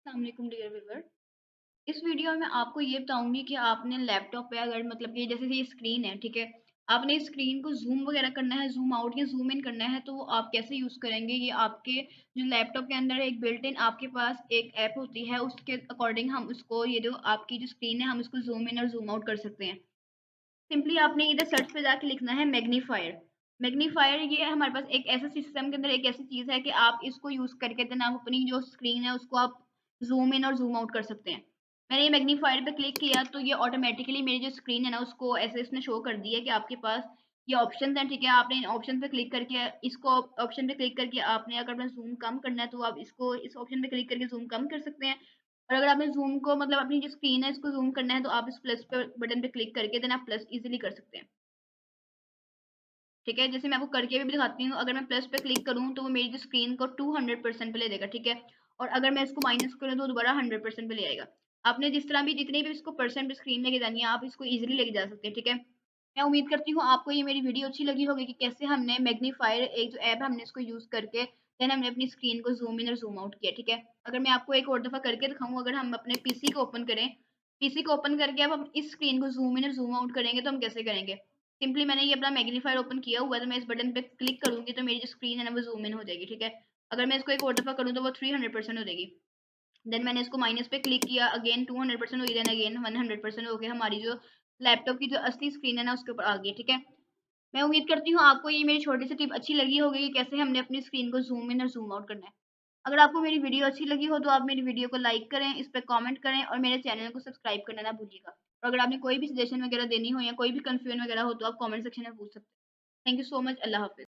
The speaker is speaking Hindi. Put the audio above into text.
अस्सलाम वालेकुम डियर व्यूअर। इस वीडियो में आपको ये बताऊंगी कि आपने लैपटॉप पे अगर मतलब कि जैसे ये स्क्रीन है, ठीक है। आपने इस स्क्रीन को जूम वगैरह करना है, जूम आउट या जूम इन करना है, तो वो आप कैसे यूज़ करेंगे। ये आपके जो लैपटॉप के अंदर एक बिल्ट इन आपके पास एक ऐप होती है, उसके अकॉर्डिंग हम उसको ये जो आपकी जो स्क्रीन है हम इसको जूम इन और जूम आउट कर सकते हैं। सिंपली आपने इधर सर्च पे जाके लिखना है मैग्नीफायर। मैग्नीफायर ये हमारे पास एक ऐसा सिस्टम के अंदर एक ऐसी चीज़ है कि आप इसको यूज़ करके देन आप अपनी जो स्क्रीन है उसको आप ज़ूम इन और ज़ूम आउट कर सकते हैं। मैंने ये मैग्नीफायर पे क्लिक किया तो ये ऑटोमेटिकली मेरी जो स्क्रीन है ना उसको ऐसे इसने शो कर दिया कि आपके पास ये ऑप्शंस हैं, ठीक है। आपने इन ऑप्शन पे क्लिक करके इसको ऑप्शन पे क्लिक करके आपने अगर अपना ज़ूम कम करना है तो आप इसको इस ऑप्शन पे क्लिक करके ज़ूम कम कर सकते हैं। और अगर आपने ज़ूम को मतलब अपनी जो स्क्रीन है इसको ज़ूम करना है तो आप इस प्लस पे बटन पे क्लिक करके देन आप प्लस इज़िली कर सकते हैं। ठीक है, जैसे मैं आपको करके भी दिखाती हूँ। अगर मैं प्लस पे क्लिक करूँ तो वो मेरी जो स्क्रीन को 200% पे ले देगा, ठीक है। और अगर मैं इसको माइनस करूँ तो दोबारा 100% पे ले आएगा। आपने जिस तरह भी जितनी भी इसको परसेंट पे स्क्रीन लेके जानी है आप इसको ईज़िली लेके जा सकते हैं, ठीक है। मैं उम्मीद करती हूँ आपको ये मेरी वीडियो अच्छी लगी होगी कि कैसे हमने मैग्नीफायर एक जो ऐप है हमने इसको यूज़ करके देन हमने अपनी स्क्रीन को ज़ूम इन और ज़ूम आउट किया, ठीक है। अगर मैं आपको एक और दफ़ा करके दिखाऊँ, अगर हम अपने पीसी को ओपन करें, पीसी को ओपन करके अब हम इस स्क्रीन को ज़ूम इन और ज़ूम आउट करेंगे तो हम कैसे करेंगे। सिंपली मैंने ये अपना मैग्नीफायर ओपन किया हुआ है, तो मैं इस बटन पे क्लिक करूँगी तो मेरी जो स्क्रीन है ना वो ज़ूम इन हो जाएगी, ठीक है। अगर मैं इसको एक और दफ़ा करूँ तो वो 300% हो जाएगी। देन मैंने इसको माइनस पे क्लिक किया, अगेन 200% हुई, देन अगेन 100% हो गया। हमारी जो लैपटॉप की जो असली स्क्रीन है ना उसके ऊपर आ गई, ठीक है। मैं उम्मीद करती हूँ आपको ये मेरी छोटी सी टिप अच्छी लगी होगी कि कैसे हमने अपनी स्क्रीन को ज़ूम इन और ज़ूम आउट करना है। अगर आपको मेरी वीडियो अच्छी लगी हो तो आप मेरी वीडियो को लाइक करें, इस पे कमेंट करें और मेरे चैनल को सब्सक्राइब करना ना भूलिएगा। और अगर आपने कोई भी सजेशन वगैरह देनी हो या कोई भी कंफ्यूजन वगैरह हो तो आप कमेंट सेक्शन में पूछ सकते हैं। Thank you so much. अल्लाह हाफ़िज़।